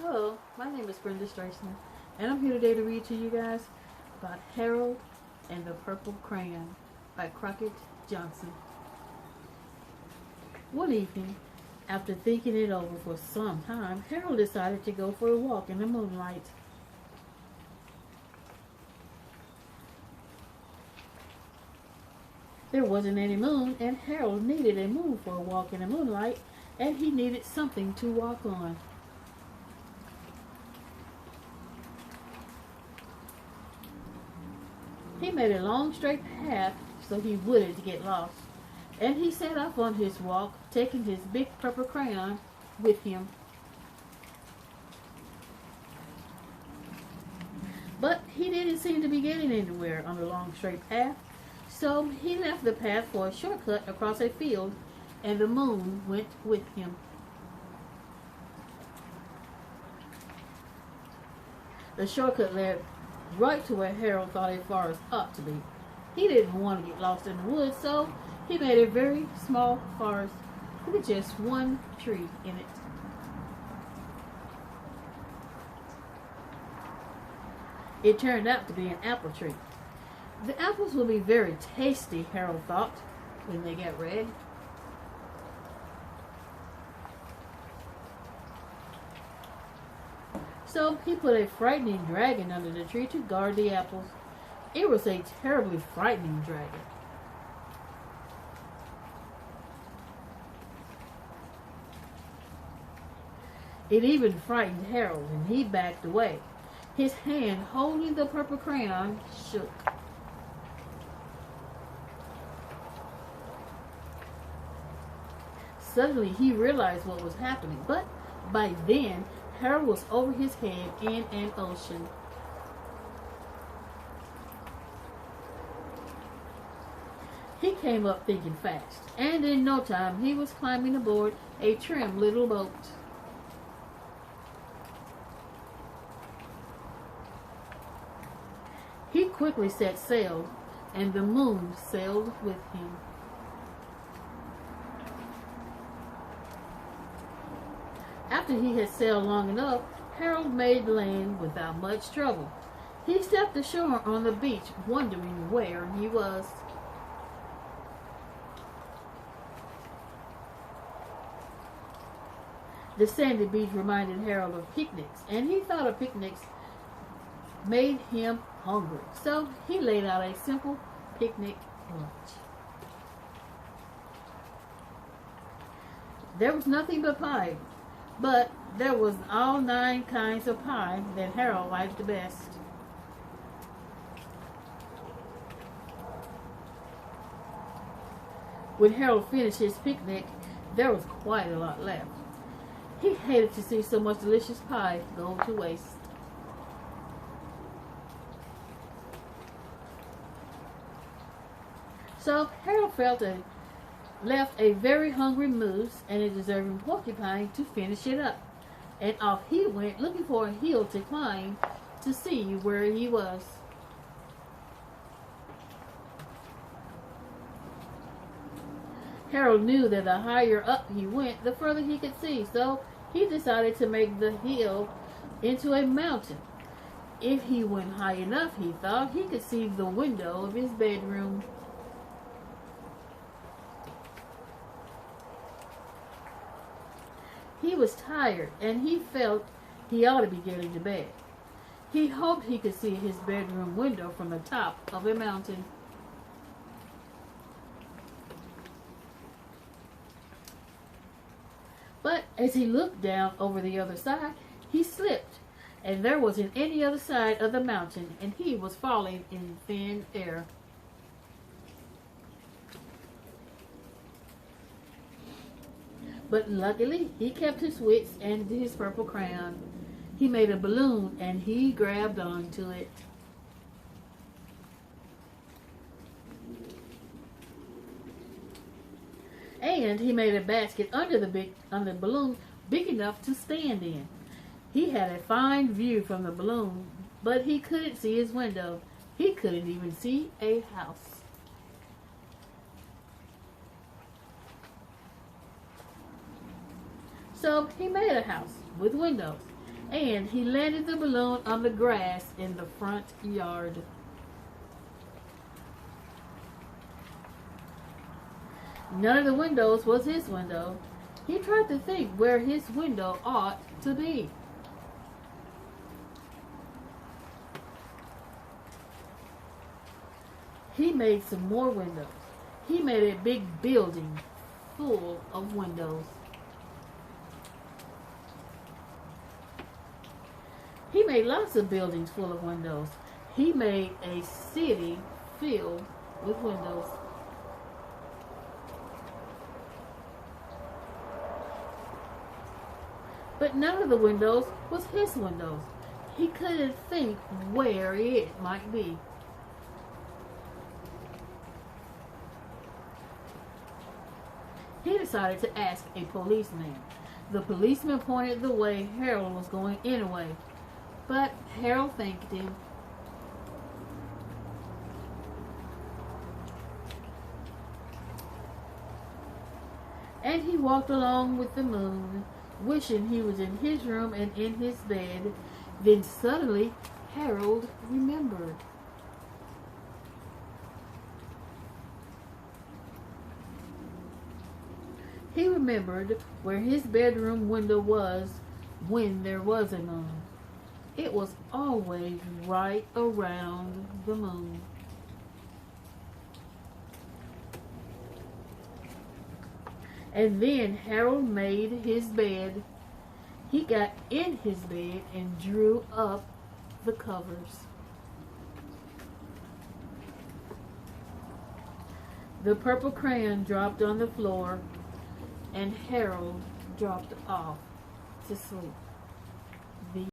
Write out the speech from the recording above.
Hello, my name is Brenda Streisand, and I'm here today to read to you guys about Harold and the Purple Crayon by Crockett Johnson. One evening, after thinking it over for some time, Harold decided to go for a walk in the moonlight. There wasn't any moon, and Harold needed a moon for a walk in the moonlight, and he needed something to walk on. He made a long straight path so he wouldn't get lost, and he set off on his walk, taking his big purple crayon with him. But he didn't seem to be getting anywhere on the long straight path, so he left the path for a shortcut across a field, and the moon went with him. The shortcut led right to where Harold thought a forest ought to be. He didn't want to get lost in the woods, so he made a very small forest with just one tree in it. It turned out to be an apple tree. The apples will be very tasty, Harold thought, when they got red. So he put a frightening dragon under the tree to guard the apples. It was a terribly frightening dragon. It even frightened Harold, and he backed away. His hand holding the purple crayon shook. Suddenly he realized what was happening, but by then Harold was over his head in an ocean. He came up thinking fast, and in no time he was climbing aboard a trim little boat. He quickly set sail, and the moon sailed with him. After he had sailed long enough, Harold made land without much trouble. He stepped ashore on the beach, wondering where he was. The sandy beach reminded Harold of picnics, and he thought of picnics made him hungry. So he laid out a simple picnic lunch. There was nothing but pie, but there was all 9 kinds of pie that Harold liked the best. When Harold finished his picnic, there was quite a lot left. He hated to see so much delicious pie go to waste. So Harold left a very hungry moose and a deserving porcupine to finish it up. And off he went, looking for a hill to climb to see where he was. Harold knew that the higher up he went, the further he could see, so he decided to make the hill into a mountain. If he went high enough, he thought, he could see the window of his bedroom. He was tired, and he felt he ought to be getting to bed. He hoped he could see his bedroom window from the top of a mountain. But as he looked down over the other side, he slipped, and there wasn't any other side of the mountain, and he was falling in thin air. But luckily, he kept his wits and his purple crayon. He made a balloon, and he grabbed onto it. And he made a basket under the balloon big enough to stand in. He had a fine view from the balloon, but he couldn't see his window. He couldn't even see a house. So he made a house with windows, and he landed the balloon on the grass in the front yard. None of the windows was his window. He tried to think where his window ought to be. He made some more windows. He made a big building full of windows. He made lots of buildings full of windows. He made a city filled with windows. But none of the windows was his windows. He couldn't think where it might be. He decided to ask a policeman. The policeman pointed the way Harold was going anyway, but Harold thanked him. And he walked along with the moon, wishing he was in his room and in his bed. Then suddenly Harold remembered. He remembered where his bedroom window was when there was a moon. It was always right around the moon. And then Harold made his bed. He got in his bed and drew up the covers. The purple crayon dropped on the floor, and Harold dropped off to sleep.